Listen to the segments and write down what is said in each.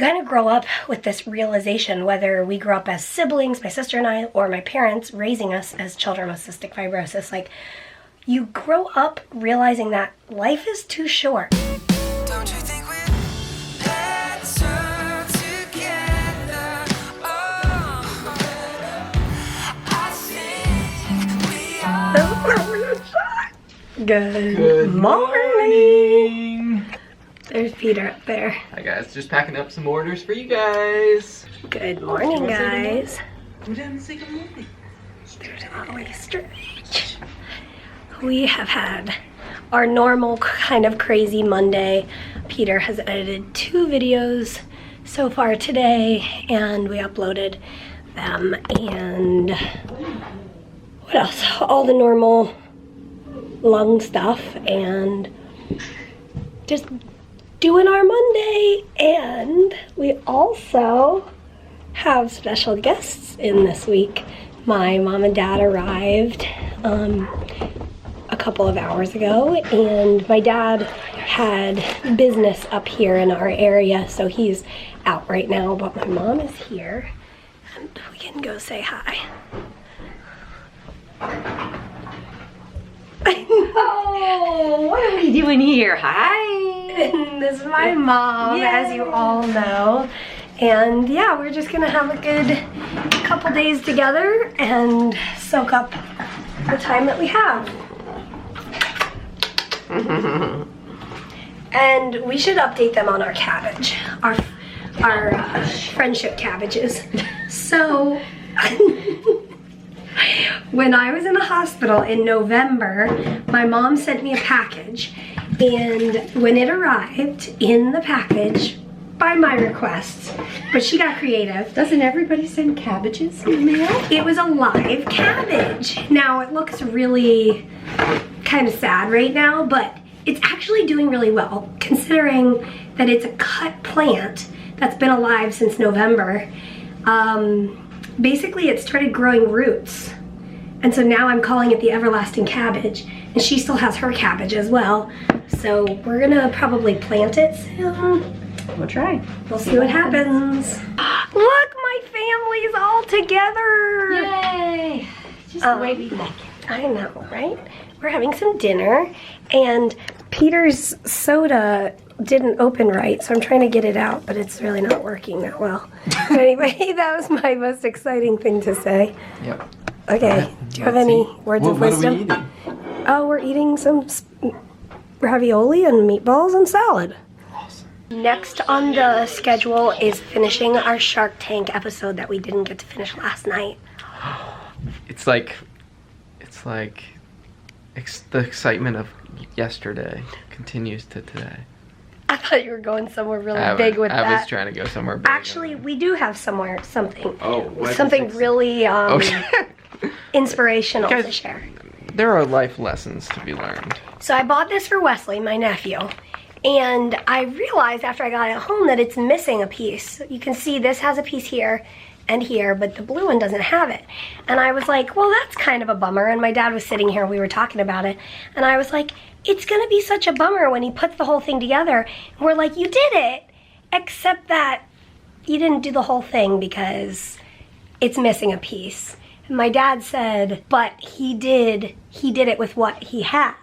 kind of grow up with this realization, whether we grew up as siblings, my sister and I, or my parents raising us as children with cystic fibrosis. Like, you grow up realizing that life is too short. Don't you think we're better together? Oh, I think we are. Good morning. There's Peter up there. Hi guys, just packing up some orders for you guys. Good morning, guys. Who didn't say good morning? There's always strange. We have had our normal kind of crazy Monday. Peter has edited 2 videos so far today, and we uploaded them. And what else? All the normal lung stuff, and just doing our Monday. And we also have special guests in this week. My mom and dad arrived a couple of hours ago, and my dad had business up here in our area, so he's out right now, but my mom is here, and we can go say hi. Oh, what are we doing here? Hi. This is my mom, as you all know. And yeah, we're just gonna have a good couple days together and soak up the time that we have. And we should update them on our cabbage, our friendship cabbages. So when I was in the hospital in November, my mom sent me a package, and when it arrived in the package, by my request, but she got creative. Doesn't everybody send cabbages in the mail? It was a live cabbage. Now it looks really kind of sad right now, but it's actually doing really well considering that it's a cut plant that's been alive since November. Basically it started growing roots, and so now I'm calling it the everlasting cabbage, and she still has her cabbage as well, so we're gonna probably plant it soon. We'll try. We'll see what happens. Look, my family's all together. Yay! Just the way we like it. I know, right? We're having some dinner, and Peter's soda didn't open right, so I'm trying to get it out, but it's really not working that well. But anyway, that was my most exciting thing to say. Yep. Okay, do you have any words of wisdom? What are we eating? Oh, we're eating some ravioli and meatballs and salad. Next on the schedule is finishing our Shark Tank episode that we didn't get to finish last night. It's like the excitement of yesterday continues to today. I thought you were going somewhere really big with that. I was trying to go somewhere big. Actually, we do have something what something really okay. inspirational to share. There are life lessons to be learned. So I bought this for Wesley, my nephew. And I realized after I got it home that it's missing a piece. You can see this has a piece here and here, but the blue one doesn't have it. And I was like, well, that's kind of a bummer. And my dad was sitting here and we were talking about it. And I was like, it's gonna be such a bummer when he puts the whole thing together. And we're like, you did it, except that you didn't do the whole thing because it's missing a piece. And my dad said, but he did it with what he had.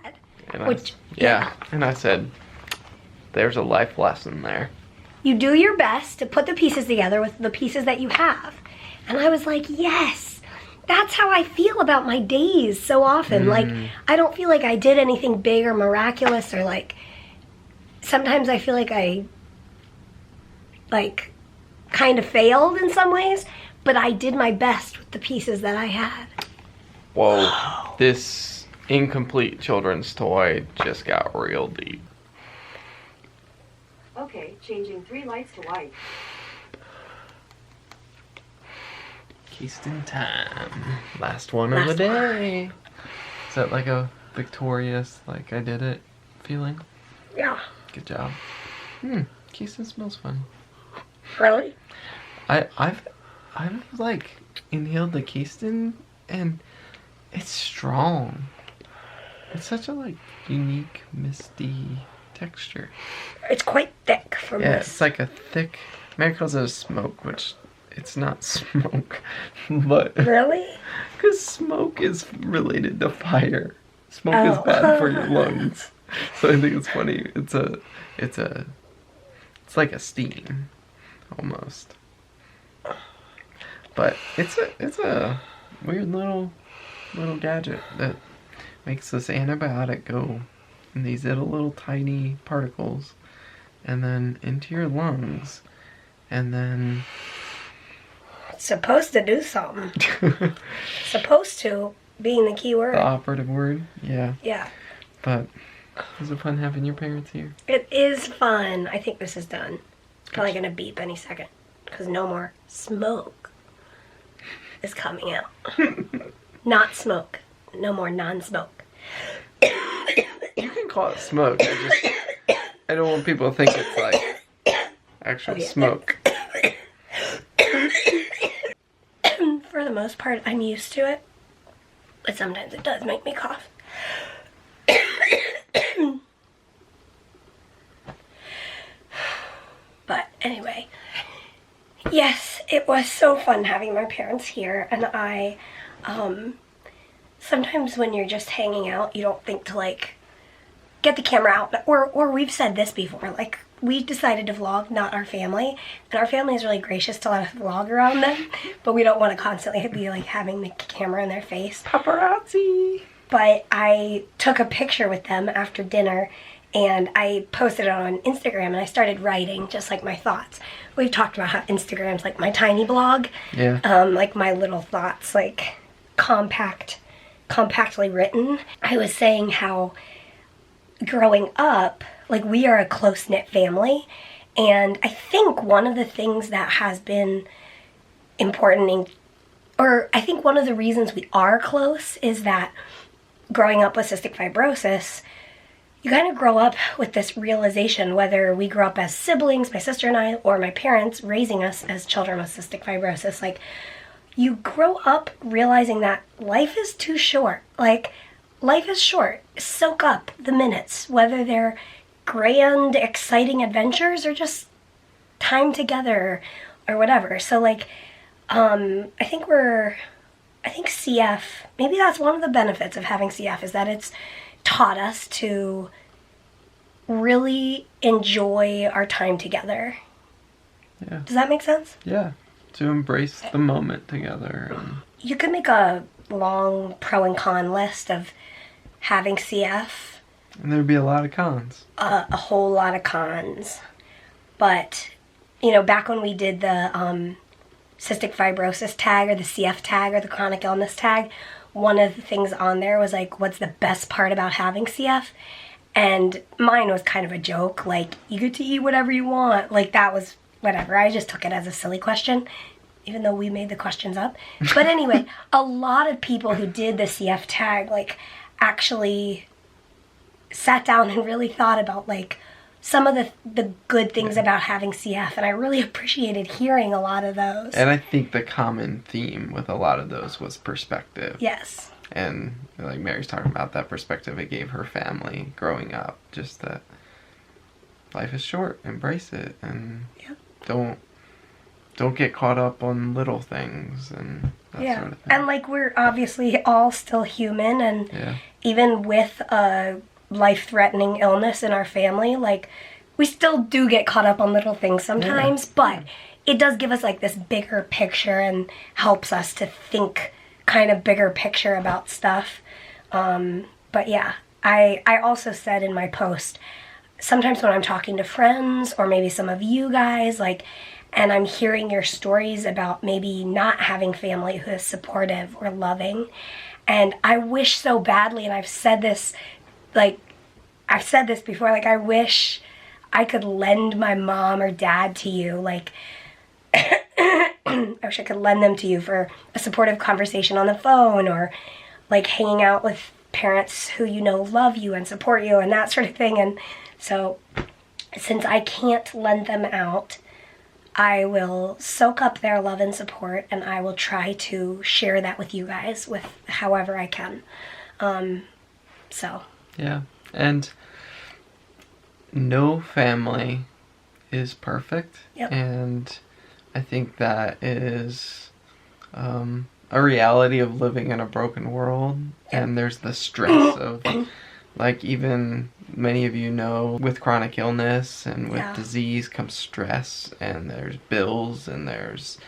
And and I said, there's a life lesson there. You do your best to put the pieces together with the pieces that you have. And I was like, yes, that's how I feel about my days so often. Like, I don't feel like I did anything big or miraculous, or like, sometimes I feel like I, kind of failed in some ways, but I did my best with the pieces that I had. Whoa, this incomplete children's toy just got real deep. Okay, changing 3 lights to white. Keystone time. Last one of the day. Is that like a victorious, like I did it feeling? Yeah. Good job. Keystone smells fun. Really? I've like inhaled the Keystone, and it's strong. It's such a like unique, misty texture. It's quite thick from Yeah, this. it's like a thick Mary calls it a smoke, which it's not smoke, but Really? because smoke is related to fire. Smoke is bad for your lungs. So I think it's funny. It's like a steam, almost. But it's a weird little gadget that makes this antibiotic go in these little tiny particles and then into your lungs, and then It's supposed to do something. Supposed to being the key word. the operative word, yeah. Yeah. But was it fun having your parents here? It is fun. I think this is done. It's probably gonna beep any second because no more smoke is coming out. Not smoke. No more non-smoke. You can call it smoke. I don't want people to think it's like actual smoke. For the most part, I'm used to it, but sometimes it does make me cough. But anyway, yes, it was so fun having my parents here, and I, sometimes when you're just hanging out, you don't think to like get the camera out, or we've said this before, like we decided to vlog, not our family, and our family is really gracious to let us vlog around them, but we don't want to constantly be like having the camera in their face. Paparazzi! But I took a picture with them after dinner and I posted it on Instagram, and I started writing just like my thoughts. We've talked about how Instagram's like my tiny blog. Yeah. Like my little thoughts, like compactly written. I was saying how growing up, like we are a close-knit family, and I think one of the things that has been important or I think one of the reasons we are close is that growing up with cystic fibrosis, you kind of grow up with this realization, whether we grew up as siblings, my sister and I, or my parents raising us as children with cystic fibrosis, like you grow up realizing that life is too short. Like life is short. Soak up the minutes, whether they're grand, exciting adventures or just time together or whatever. So like, I think CF, maybe that's one of the benefits of having CF, is that it's taught us to really enjoy our time together. Yeah. Does that make sense? Yeah. To embrace the moment together. You could make a long pro and con list of having CF. And there'd be a lot of cons. A whole lot of cons. But, you know, back when we did the cystic fibrosis tag or the CF tag or the chronic illness tag, one of the things on there was like, what's the best part about having CF? And mine was kind of a joke, like, you get to eat whatever you want. Like, that was whatever. I just took it as a silly question, even though we made the questions up. But anyway, a lot of people who did the CF tag, like, actually sat down and really thought about, like, some of the good things about having CF, and I really appreciated hearing a lot of those. And I think the common theme with a lot of those was perspective. Yes. And like Mary's talking about that perspective it gave her family growing up, just that life is short, embrace it, and don't get caught up on little things and that sort of thing. And like we're obviously all still human, and even with a life-threatening illness in our family, like we still do get caught up on little things sometimes, but it does give us like this bigger picture and helps us to think kind of bigger picture about stuff. But yeah, I also said in my post, sometimes when I'm talking to friends or maybe some of you guys, like, and I'm hearing your stories about maybe not having family who is supportive or loving, and I wish so badly, and I've said this before, like I wish I could lend my mom or dad to you, like I wish I could lend them to you for a supportive conversation on the phone, or like hanging out with parents who you know love you and support you and that sort of thing. And so since I can't lend them out, I will soak up their love and support, and I will try to share that with you guys with however I can. So. Yeah. And no family is perfect. Yep. And I think that is a reality of living in a broken world. Yep. And there's the stress of, like, even many of you know, with chronic illness and with disease comes stress, and there's bills, and there's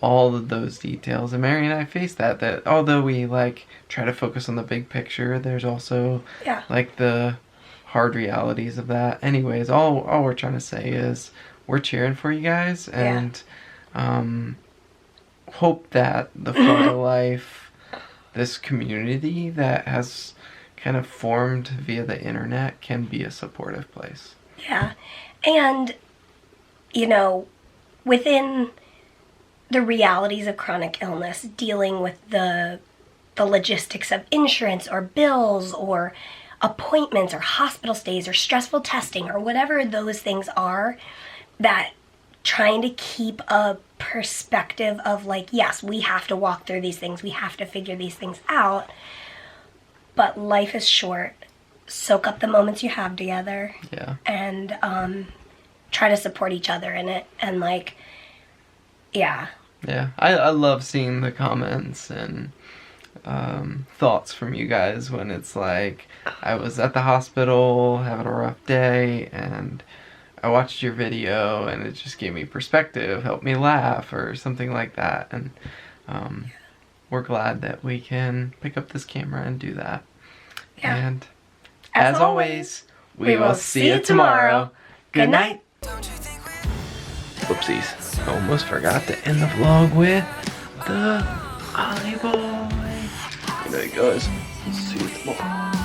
all of those details. And Mary and I face that although we, like, try to focus on the big picture, there's also like the hard realities of that. Anyways, all we're trying to say is we're cheering for you guys, and hope that the photo life, this community that has kind of formed via the internet, can be a supportive place. Yeah. And, you know, within the realities of chronic illness, dealing with the logistics of insurance or bills or appointments or hospital stays or stressful testing or whatever those things are, that trying to keep a perspective of, like, yes, we have to walk through these things, we have to figure these things out, but life is short. Soak up the moments you have together. Yeah. And try to support each other in it. And, like, yeah. Yeah. I love seeing the comments and thoughts from you guys when it's like, I was at the hospital having a rough day and I watched your video and it just gave me perspective, helped me laugh, or something like that. And we're glad that we can pick up this camera and do that. Yeah. And as always, we will see you tomorrow. Good night. Whoopsies. Almost forgot to end the vlog with the Ollie boy. Good night, guys. See you tomorrow.